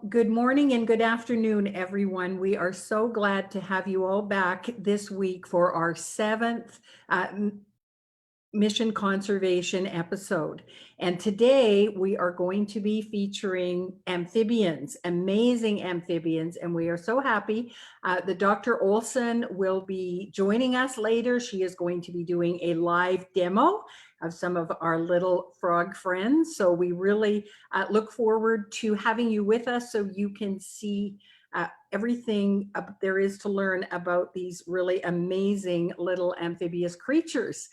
Good morning and good afternoon, everyone. We are so glad to have you all back this week for our seventh mission conservation episode. And today we are going to be featuring amphibians, amazing amphibians. And we are so happy that Dr. Olson will be joining us later. She is going to be doing a live demo of some of our little frog friends. So we really look forward to having you with us so you can see everything there is to learn about these really amazing little amphibious creatures.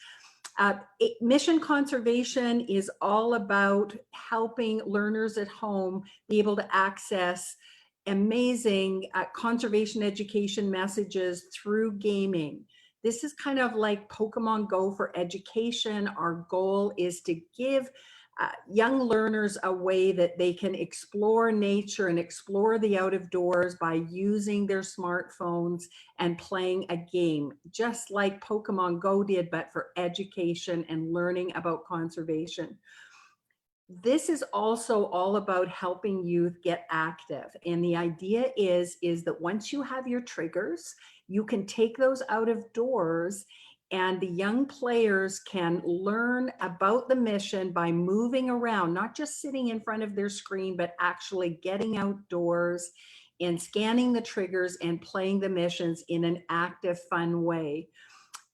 Mission conservation is all about helping learners at home be able to access amazing conservation education messages through gaming. This is kind of like Pokemon Go for education. Our goal is to give young learners a way that they can explore nature and explore the out of doors by using their smartphones and playing a game, just like Pokemon Go did, but for education and learning about conservation. This is also all about helping youth get active. And the idea is that once you have your triggers, you can take those out of doors and the young players can learn about the mission by moving around, not just sitting in front of their screen, but actually getting outdoors and scanning the triggers and playing the missions in an active, fun way.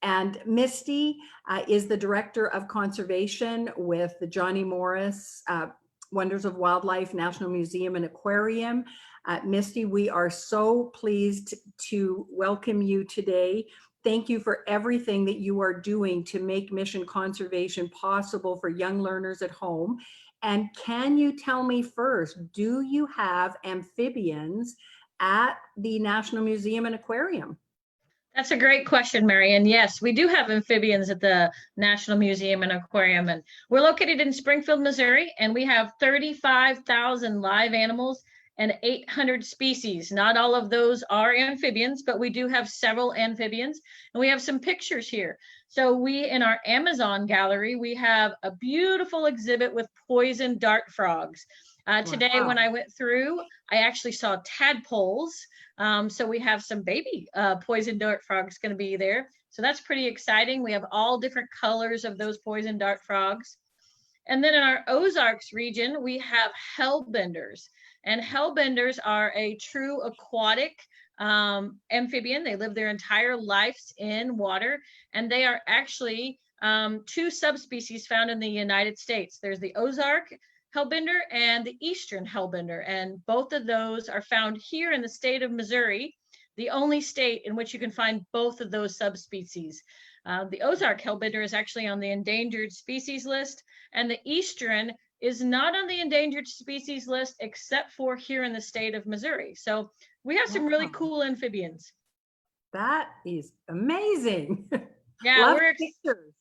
And Misty is the Director of Conservation with the Johnny Morris Wonders of Wildlife National Museum and Aquarium. Misty, we are so pleased to welcome you today. Thank you for everything that you are doing to make mission conservation possible for young learners at home. And can you tell me first, do you have amphibians at the National Museum and Aquarium? That's a great question, Mary. And yes, we do have amphibians at the National Museum and Aquarium. And we're located in Springfield, Missouri, and we have 35,000 live animals and 800 species. Not all of those are amphibians, but we do have several amphibians. And we have some pictures here. So we, in our Amazon gallery, we have a beautiful exhibit with poison dart frogs. Today, Wow. when I went through, I actually saw tadpoles. So we have some baby poison dart frogs going to be there. So that's pretty exciting. We have all different colors of those poison dart frogs. And then in our Ozarks region, we have hellbenders. And hellbenders are a true aquatic amphibian. They live their entire lives in water. And they are actually two subspecies found in the United States. There's the Ozark hellbender and the eastern hellbender, and both of those are found here in the state of Missouri, the only state in which you can find both of those subspecies. The Ozark hellbender is actually on the endangered species list, and the eastern is not on the endangered species list except for here in the state of Missouri. So we have some really cool amphibians. That is amazing. Yeah, Love pictures.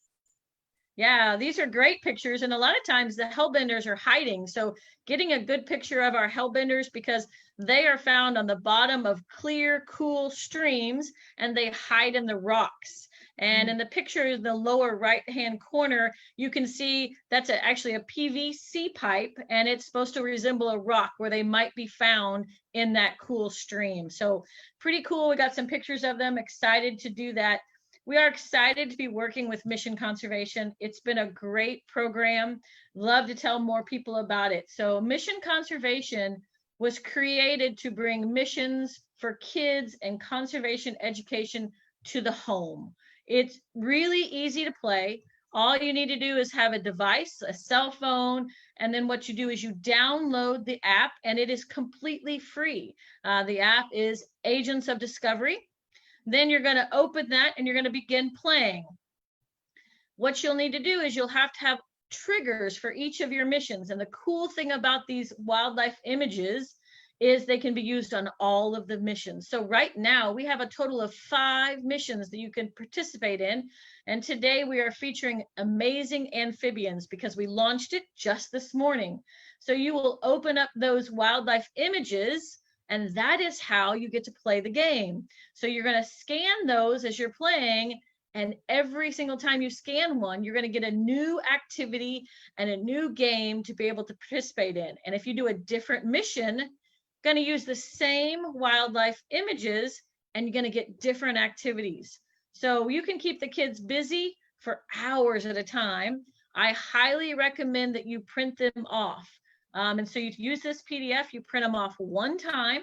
Yeah, these are great pictures. And a lot of times the hellbenders are hiding. So getting a good picture of our hellbenders, because they are found on the bottom of clear, cool streams, and they hide in the rocks. And in the picture in the lower right-hand corner, you can see that's actually a PVC pipe, and it's supposed to resemble a rock where they might be found in that cool stream. So pretty cool. We got some pictures of them. Excited to do that. We are excited to be working with Mission Conservation. It's been a great program. Love to tell more people about it. So Mission Conservation was created to bring missions for kids and conservation education to the home. It's really easy to play. All you need to do is have a device, a cell phone, and then what you do is you download the app, and it is completely free. The app is Agents of Discovery. Then you're going to open that and you're going to begin playing. What you'll need to do is you'll have to have triggers for each of your missions. And the cool thing about these wildlife images is they can be used on all of the missions. So right now we have a total of 5 missions that you can participate in. And today we are featuring amazing amphibians because we launched it just this morning. So you will open up those wildlife images, and that is how you get to play the game. So you're going to scan those as you're playing, and every single time you scan one, you're going to get a new activity and a new game to be able to participate in. And if you do a different mission, going to use the same wildlife images and you're going to get different activities. So you can keep the kids busy for hours at a time. I highly recommend that you print them off. And so you use this PDF, you print them off one time,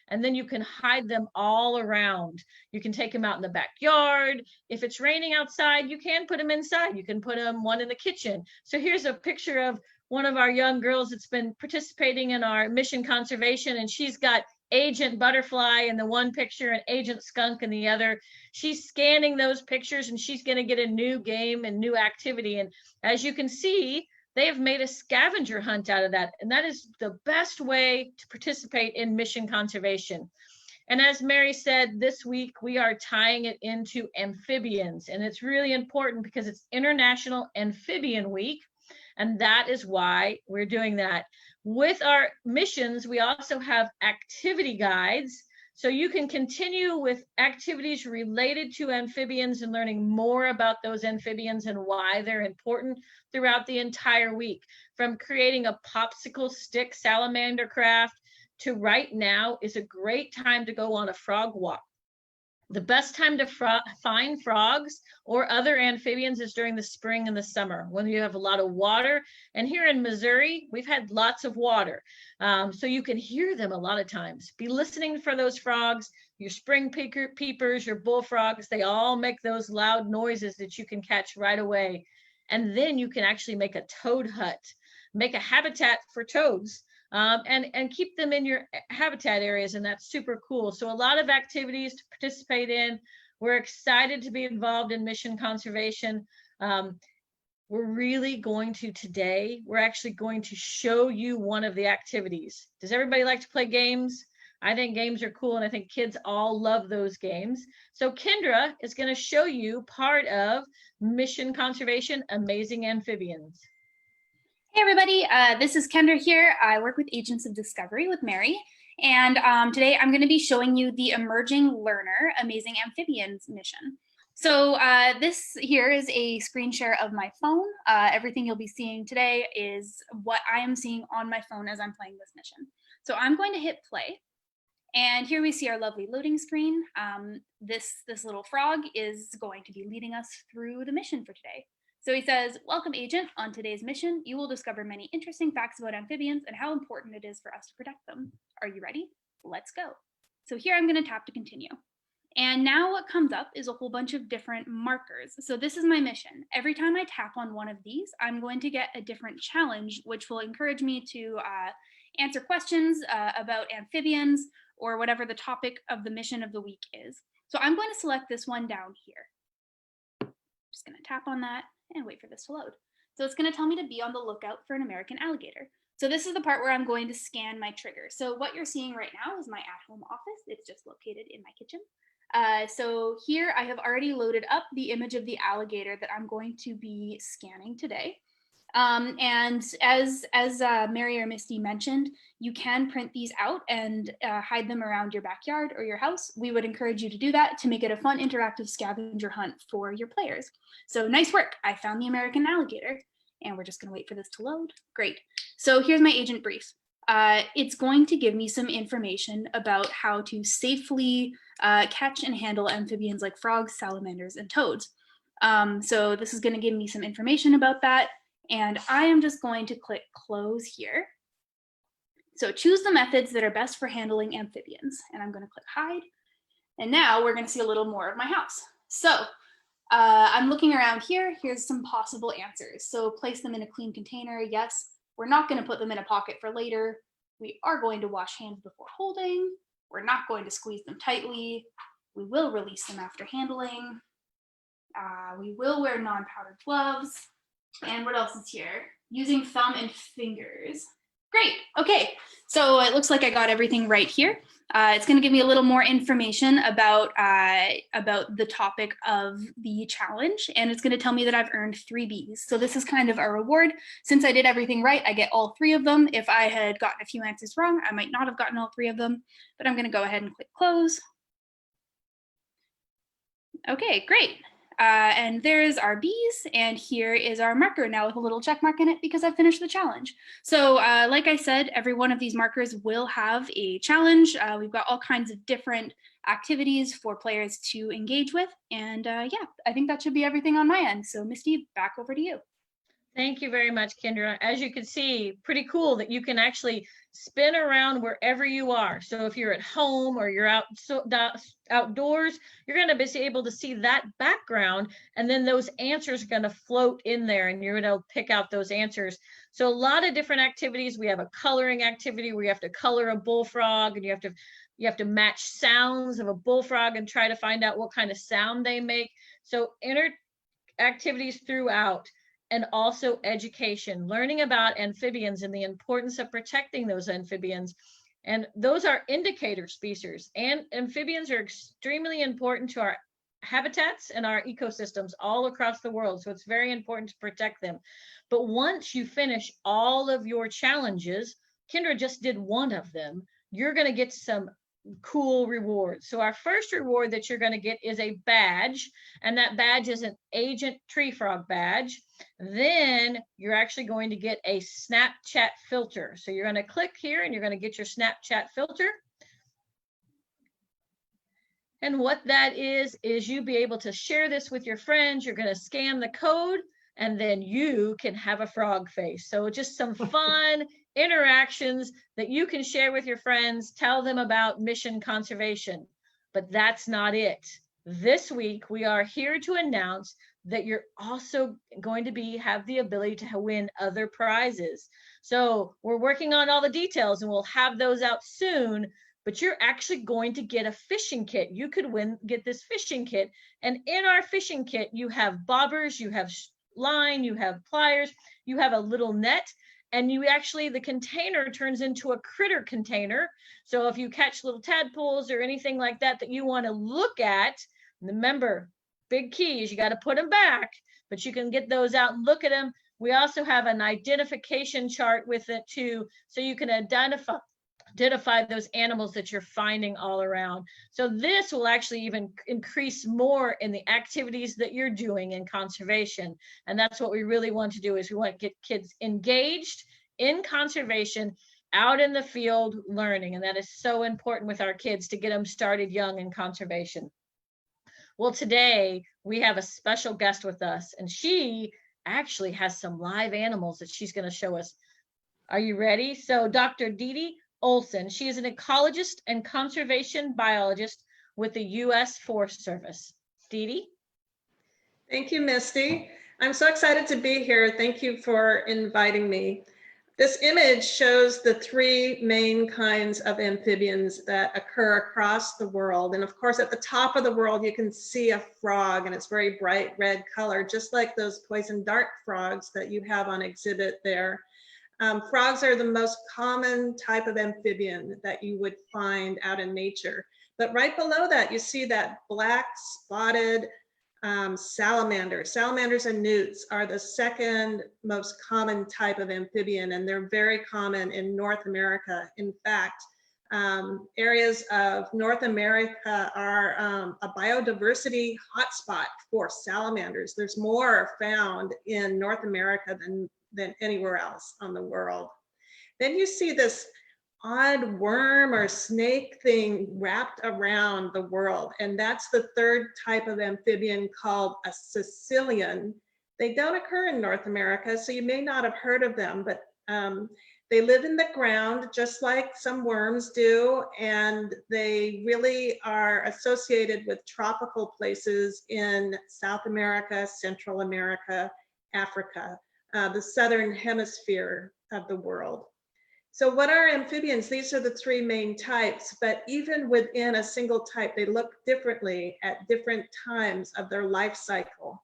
and then you can hide them all around. You can take them out in the backyard. If it's raining outside, you can put them inside. You can put them one in the kitchen. So here's a picture of one of our young girls that's been participating in our mission conservation, and she's got Agent Butterfly in the one picture and Agent Skunk in the other. She's scanning those pictures and she's going to get a new game and new activity. And as you can see, they have made a scavenger hunt out of that. And that is the best way to participate in mission conservation. And as Mary said, this week we are tying it into amphibians. And it's really important because it's International Amphibian Week. And that is why we're doing that. With our missions, we also have activity guides. So you can continue with activities related to amphibians and learning more about those amphibians and why they're important throughout the entire week. From creating a popsicle stick salamander craft to right now is a great time to go on a frog walk. The best time to find frogs or other amphibians is during the spring and the summer when you have a lot of water. And here in Missouri, we've had lots of water. So you can hear them a lot of times. Be listening for those frogs, your spring peepers, your bullfrogs, they all make those loud noises that you can catch right away. And then you can actually make a toad hut, make a habitat for toads. And keep them in your habitat areas, and that's super cool. So a lot of activities to participate in. We're excited to be involved in mission conservation. We're really going to today, we're actually going to show you one of the activities. Does everybody like to play games? I think games are cool, and I think kids all love those games. So Kendra is going to show you part of Mission Conservation Amazing Amphibians. Hey everybody, this is Kendra here. I work with Agents of Discovery with Mary, and today I'm going to be showing you the Emerging Learner Amazing Amphibians mission. So this here is a screen share of my phone. Everything you'll be seeing today is what I am seeing on my phone as I'm playing this mission. So I'm going to hit play, and here we see our lovely loading screen. This little frog is going to be leading us through the mission for today. So he says, "Welcome, Agent. On today's mission, you will discover many interesting facts about amphibians and how important it is for us to protect them. Are you ready? Let's go." So here I'm going to tap to continue. And now what comes up is a whole bunch of different markers. So this is my mission. Every time I tap on one of these, I'm going to get a different challenge, which will encourage me to answer questions about amphibians or whatever the topic of the mission of the week is. So I'm going to select this one down here. Just going to tap on that and wait for this to load. So it's going to tell me to be on the lookout for an American alligator. So this is the part where I'm going to scan my trigger. So what you're seeing right now is my at-home office. It's just located in my kitchen. So here I have already loaded up the image of the alligator that I'm going to be scanning today. And as Mary or Misty mentioned, you can print these out and hide them around your backyard or your house. We would encourage you to do that to make it a fun interactive scavenger hunt for your players. So nice work. I found the American alligator, and we're just going to wait for this to load. Great. So here's my agent brief. It's going to give me some information about how to safely catch and handle amphibians like frogs, salamanders, and toads. So this is going to give me some information about that. And I am just going to click close here. So choose the methods that are best for handling amphibians. And I'm going to click hide. And now we're going to see a little more of my house. So I'm looking around here. Here's some possible answers. So place them in a clean container. Yes. We're not going to put them in a pocket for later. We are going to wash hands before holding. We're not going to squeeze them tightly. We will release them after handling. We will wear non-powdered gloves. And what else is here? Using thumb and fingers. Great. Okay. So it looks like I got everything right here. It's going to give me a little more information about the topic of the challenge, and it's going to tell me that I've earned 3 Bs. So this is kind of a reward. Since I did everything right, I get all 3 of them. If I had gotten a few answers wrong, I might not have gotten all 3 of them, but I'm going to go ahead and click close. Okay, great. And there's our bees, and here is our marker now with a little check mark in it because I finished the challenge. So like I said, every one of these markers will have a challenge. We've got all kinds of different activities for players to engage with. And yeah, I think that should be everything on my end. So Misty, back over to you. Thank you very much, Kendra. As you can see, pretty cool that you can actually spin around wherever you are. So if you're at home or you're outdoors, you're going to be able to see that background, and then those answers are going to float in there, and you're going to pick out those answers. So a lot of different activities. We have a coloring activity where you have to color a bullfrog, and you have to match sounds of a bullfrog and try to find out what kind of sound they make. So activities throughout. And also education, learning about amphibians and the importance of protecting those amphibians. And those are indicator species, and amphibians are extremely important to our habitats and our ecosystems all across the world. So it's very important to protect them. But once you finish all of your challenges, Kendra just did one of them, you're going to get some cool rewards. So our first reward that you're going to get is a badge, and that badge is an Agent Tree Frog badge. Then you're actually going to get a Snapchat filter. So you're going to click here and you're going to get your Snapchat filter. And what that is you be able to share this with your friends. You're going to scan the code, and then you can have a frog face. So just some fun interactions that you can share with your friends, tell them about mission conservation. But that's not it. This week, we are here to announce that you're also going to have the ability to win other prizes. So we're working on all the details, and we'll have those out soon, but you're actually going to get a fishing kit. You could get this fishing kit. And in our fishing kit, you have bobbers, you have line, you have pliers, you have a little net, and the container turns into a critter container. So if you catch little tadpoles or anything like that that you want to look at, remember, big key is you got to put them back, but you can get those out and look at them. We also have an identification chart with it too, so you can identify those animals that you're finding all around. So this will actually even increase more in the activities that you're doing in conservation. And that's what we really want to do, is we want to get kids engaged in conservation, out in the field learning. And that is so important with our kids, to get them started young in conservation. Well, today we have a special guest with us, and she actually has some live animals that she's going to show us. Are you ready? So Dr. Didi Olson, she is an ecologist and conservation biologist with the U.S. Forest Service. Didi? Thank you, Misty. I'm so excited to be here. Thank you for inviting me. This image shows the three main kinds of amphibians that occur across the world. And of course, at the top of the world, you can see a frog, and it's very bright red color, just like those poison dart frogs that you have on exhibit there. Frogs are the most common type of amphibian that you would find out in nature. But right below that, you see that black spotted salamander. Salamanders and newts are the second most common type of amphibian, and they're very common in North America. In fact, areas of North America are a biodiversity hotspot for salamanders. There's more found in North America than anywhere else on the world. Then you see this odd worm or snake thing wrapped around the world, and that's the third type of amphibian, called a Sicilian. They don't occur in North America, so you may not have heard of them, but they live in the ground just like some worms do, and they really are associated with tropical places in South America, Central America, Africa, the southern hemisphere of the world. So what are amphibians? These are the three main types, but even within a single type, they look differently at different times of their life cycle.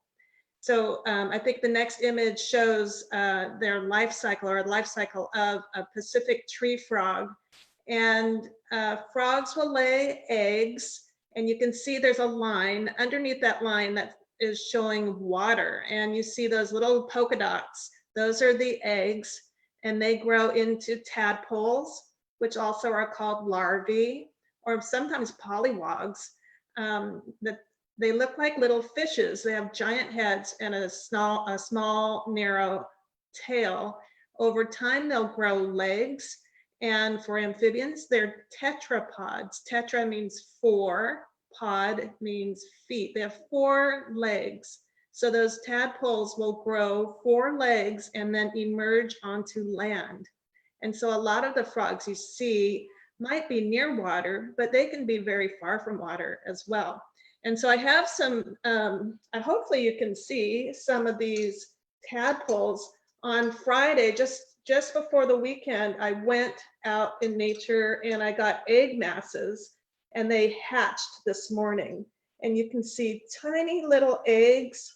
So I think the next image shows their life cycle, or life cycle of a Pacific tree frog. And frogs will lay eggs, and you can see there's a line underneath that line that is showing water. And you see those little polka dots. Those are the eggs. And they grow into tadpoles, which also are called larvae, or sometimes polywogs. The They look like little fishes. They have giant heads and a small narrow tail. Over time, they'll grow legs. And for amphibians, they're tetrapods. Tetra means 4, pod means feet. They have 4 legs. So those tadpoles will grow 4 legs and then emerge onto land. And so a lot of the frogs you see might be near water, but they can be very far from water as well. And so I have some, hopefully you can see some of these tadpoles. On Friday, just before the weekend, I went out in nature and I got egg masses, and they hatched this morning. And you can see tiny little eggs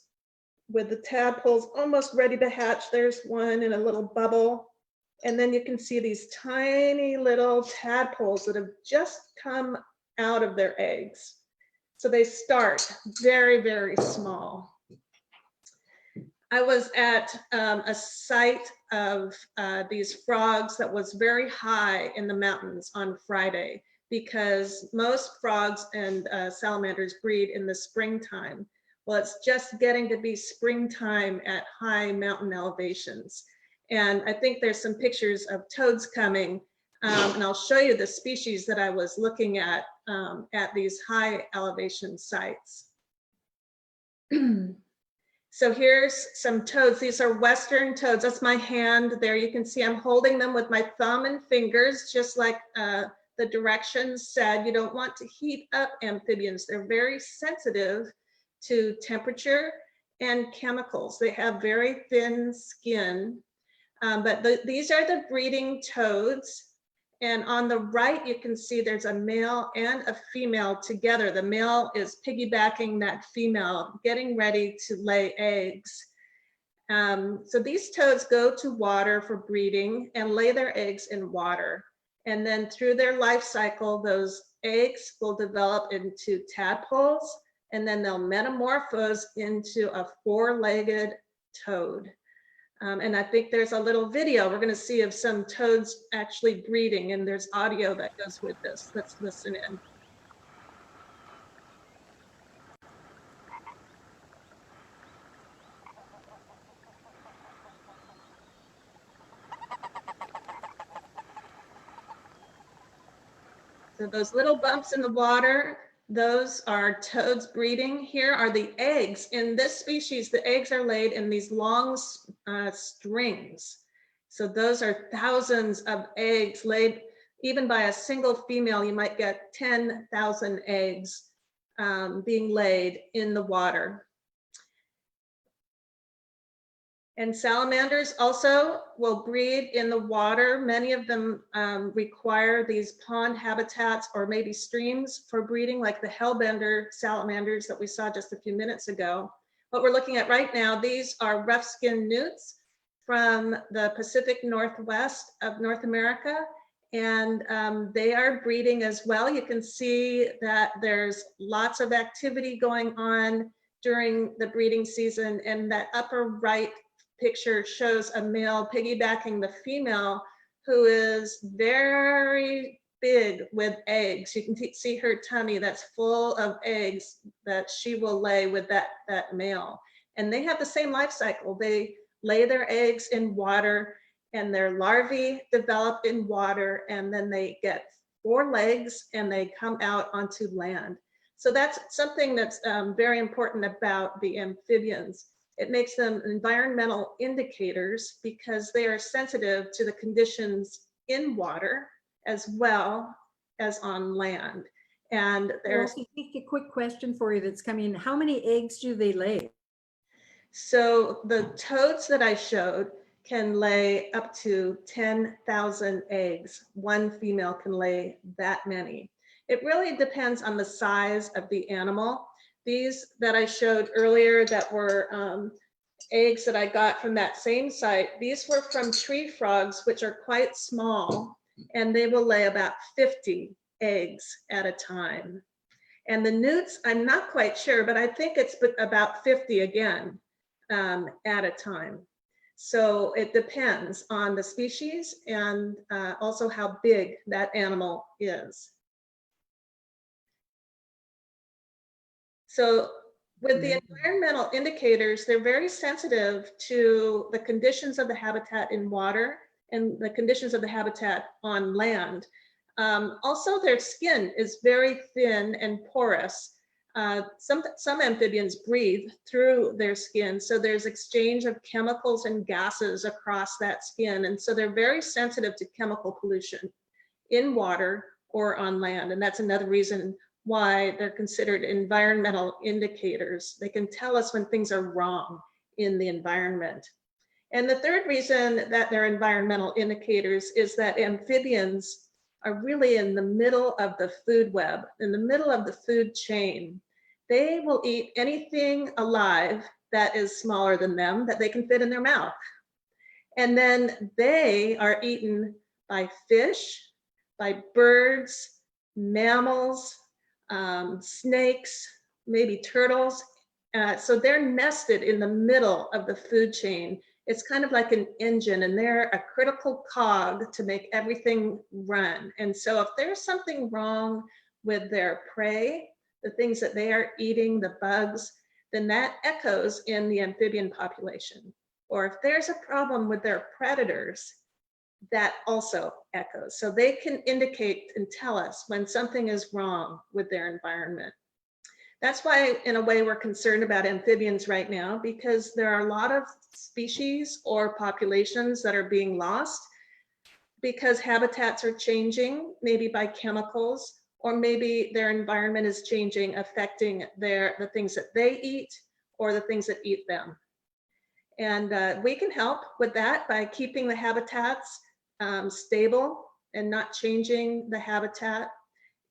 with the tadpoles almost ready to hatch. There's one in a little bubble. And then you can see these tiny little tadpoles that have just come out of their eggs. So they start very, very small. I was at a site of these frogs that was very high in the mountains on Friday, because most frogs and salamanders breed in the springtime. Well, it's just getting to be springtime at high mountain elevations. And I think there's some pictures of toads coming, and I'll show you the species that I was looking at these high elevation sites. So here's some toads. These are Western toads. That's my hand there. You can see I'm holding them with my thumb and fingers, just like the directions said. You don't want to heat up amphibians. They're very sensitive to temperature and chemicals. They have very thin skin. But these are the breeding toads. And on the right, you can see there's a male and a female together. The male is piggybacking that female, getting ready to lay eggs. So these toads go to water for breeding and lay their eggs in water. And then through their life cycle, those eggs will develop into tadpoles, and then they'll metamorphose into a 4-legged toad. And I think there's a little video we're going to see of some toads actually breeding, and there's audio that goes with this. Let's listen in. So those little bumps in the water, those are toads breeding. Here are the eggs. In this species, the eggs are laid in these long strings. So those are thousands of eggs laid. Even by a single female, you might get 10,000 eggs being laid in the water. And salamanders also will breed in the water. Many of them require these pond habitats or maybe streams for breeding, like the hellbender salamanders that we saw just a few minutes ago. What we're looking at right now, these are rough-skinned newts from the Pacific Northwest of North America, and they are breeding as well. You can see that there's lots of activity going on during the breeding season, and that upper right picture shows a male piggybacking the female, who is very big with eggs. You can see her tummy that's full of eggs that she will lay with that male. And they have the same life cycle. They lay their eggs in water, and their larvae develop in water, and then they get 4 legs and they come out onto land. So that's something that's very important about the amphibians. It makes them environmental indicators because they are sensitive to the conditions in water as well as on land. And there's just a quick question for you that's coming in. How many eggs do they lay? So the toads that I showed can lay up to 10,000 eggs. One female can lay that many. It really depends on the size of the animal. These that I showed earlier that were eggs that I got from that same site, these were from tree frogs, which are quite small, and they will lay about 50 eggs at a time. And the newts, I'm not quite sure, but I think it's about 50 again at a time. So it depends on the species and also how big that animal is. So with the environmental indicators, they're very sensitive to the conditions of the habitat in water and the conditions of the habitat on land. Also, their skin is very thin and porous. Some amphibians breathe through their skin, so there's exchange of chemicals and gases across that skin, and so they're very sensitive to chemical pollution in water or on land, and that's another reason why they're considered environmental indicators. They can tell us when things are wrong in the environment. And the third reason that they're environmental indicators is that amphibians are really in the middle of the food web, in the middle of the food chain. They will eat anything alive that is smaller than them that they can fit in their mouth. And then they are eaten by fish, by birds, mammals, snakes, maybe turtles. So they're nested in the middle of the food chain. It's kind of like an engine, and they're a critical cog to make everything run. And so if there's something wrong with their prey, the things that they are eating, the bugs, then that echoes in the amphibian population. Or if there's a problem with their predators, that also echoes. So they can indicate and tell us when something is wrong with their environment. That's why, in a way, we're concerned about amphibians right now, because there are a lot of species or populations that are being lost because habitats are changing, maybe by chemicals, or maybe their environment is changing, affecting the things that they eat or the things that eat them. And we can help with that by keeping the habitats stable and not changing the habitat.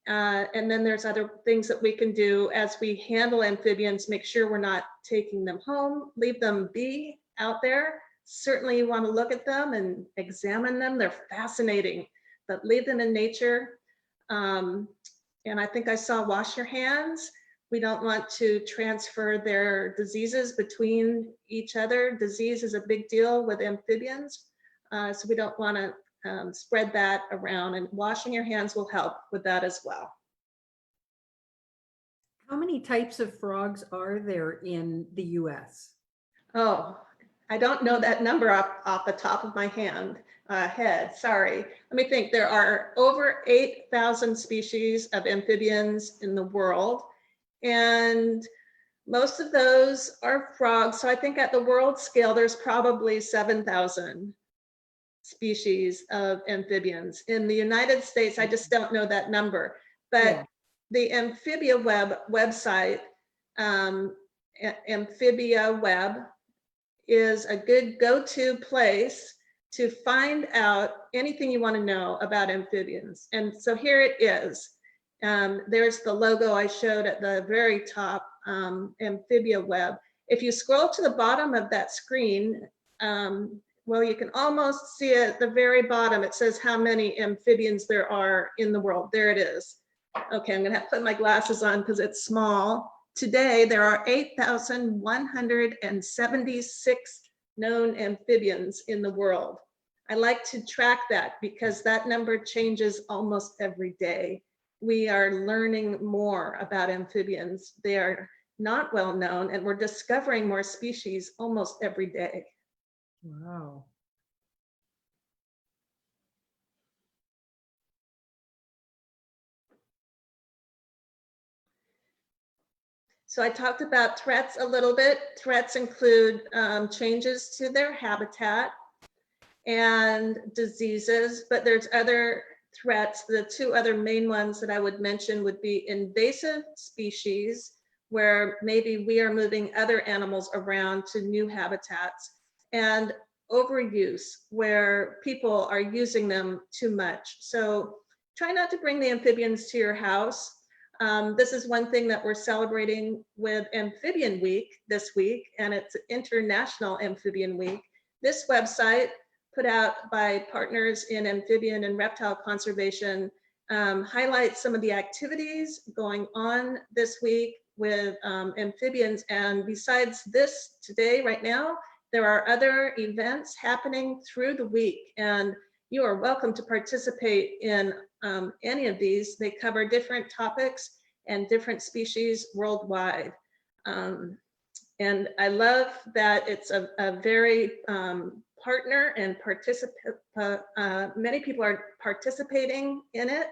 And then there's other things that we can do as we handle amphibians, make sure we're not taking them home, leave them be out there. Certainly you want to look at them and examine them. They're fascinating, but leave them in nature. And I think I saw wash your hands. We don't want to transfer their diseases between each other. Disease is a big deal with amphibians. So we don't want to spread that around, and washing your hands will help with that as well. How many types of frogs are there in the US? Oh, I don't know that number off the top of my head, sorry. Let me think. There are over 8,000 species of amphibians in the world, and most of those are frogs. So I think at the world scale, there's probably 7,000 species of amphibians. In the United States, I just don't know that number, but yeah. The Amphibia website, Amphibia Web, is a good go-to place to find out anything you want to know about amphibians. And so here it is. There's the logo I showed at the very top, Amphibia Web. If you scroll to the bottom of that screen, well, you can almost see at the very bottom, it says how many amphibians there are in the world. There it is. Okay, I'm gonna have to put my glasses on because it's small. Today, there are 8,176 known amphibians in the world. I like to track that because that number changes almost every day. We are learning more about amphibians. They are not well known, and we're discovering more species almost every day. Wow. So I talked about threats a little bit. Threats include changes to their habitat and diseases, but there's other threats. The two other main ones that I would mention would be invasive species, where maybe we are moving other animals around to new habitats, and overuse, where people are using them too much. So try not to bring the amphibians to your house. This is one thing that we're celebrating with Amphibian Week this week, and it's International Amphibian Week. This website, put out by partners in amphibian and reptile conservation, highlights some of the activities going on this week with amphibians. And besides this today, right now, there are other events happening through the week, and you are welcome to participate in any of these. They cover different topics, and different species worldwide. And I love that it's a very partner and participant, many people are participating in it,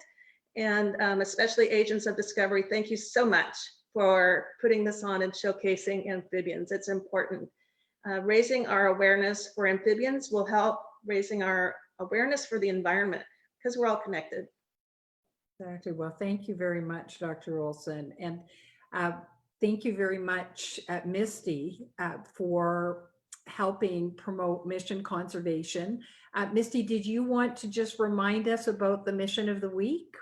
and especially Agents of Discovery. Thank you so much for putting this on and showcasing amphibians. It's important. Raising our awareness for amphibians will help raising our awareness for the environment, because we're all connected. Exactly. Well, thank you very much, Dr. Olson. And thank you very much, Misty, for helping promote mission conservation. Misty, did you want to just remind us about the mission of the week?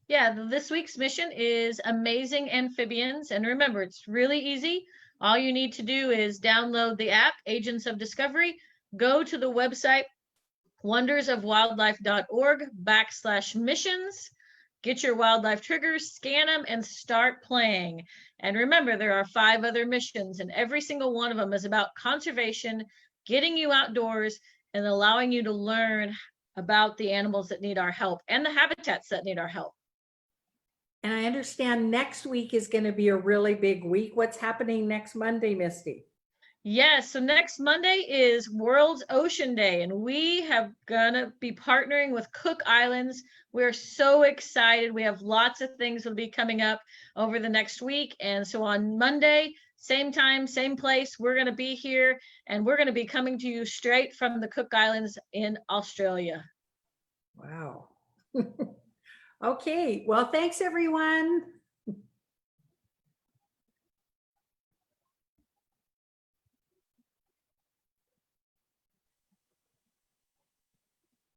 Yeah, this week's mission is Amazing Amphibians. And remember, it's really easy. All you need to do is download the app, Agents of Discovery, go to the website, wondersofwildlife.org/missions, get your wildlife triggers, scan them, and start playing. And remember, there are 5 other missions, and every single one of them is about conservation, getting you outdoors, and allowing you to learn about the animals that need our help and the habitats that need our help. And I understand next week is going to be a really big week. What's happening next Monday, Misty? Yes, so next Monday is World Ocean Day, and we have gonna be partnering with Cook Islands. We're so excited. We have lots of things that'll be coming up over the next week. And so on Monday, same time, same place, we're gonna be here, and we're gonna be coming to you straight from the Cook Islands in Australia. Wow. Okay, well, thanks everyone.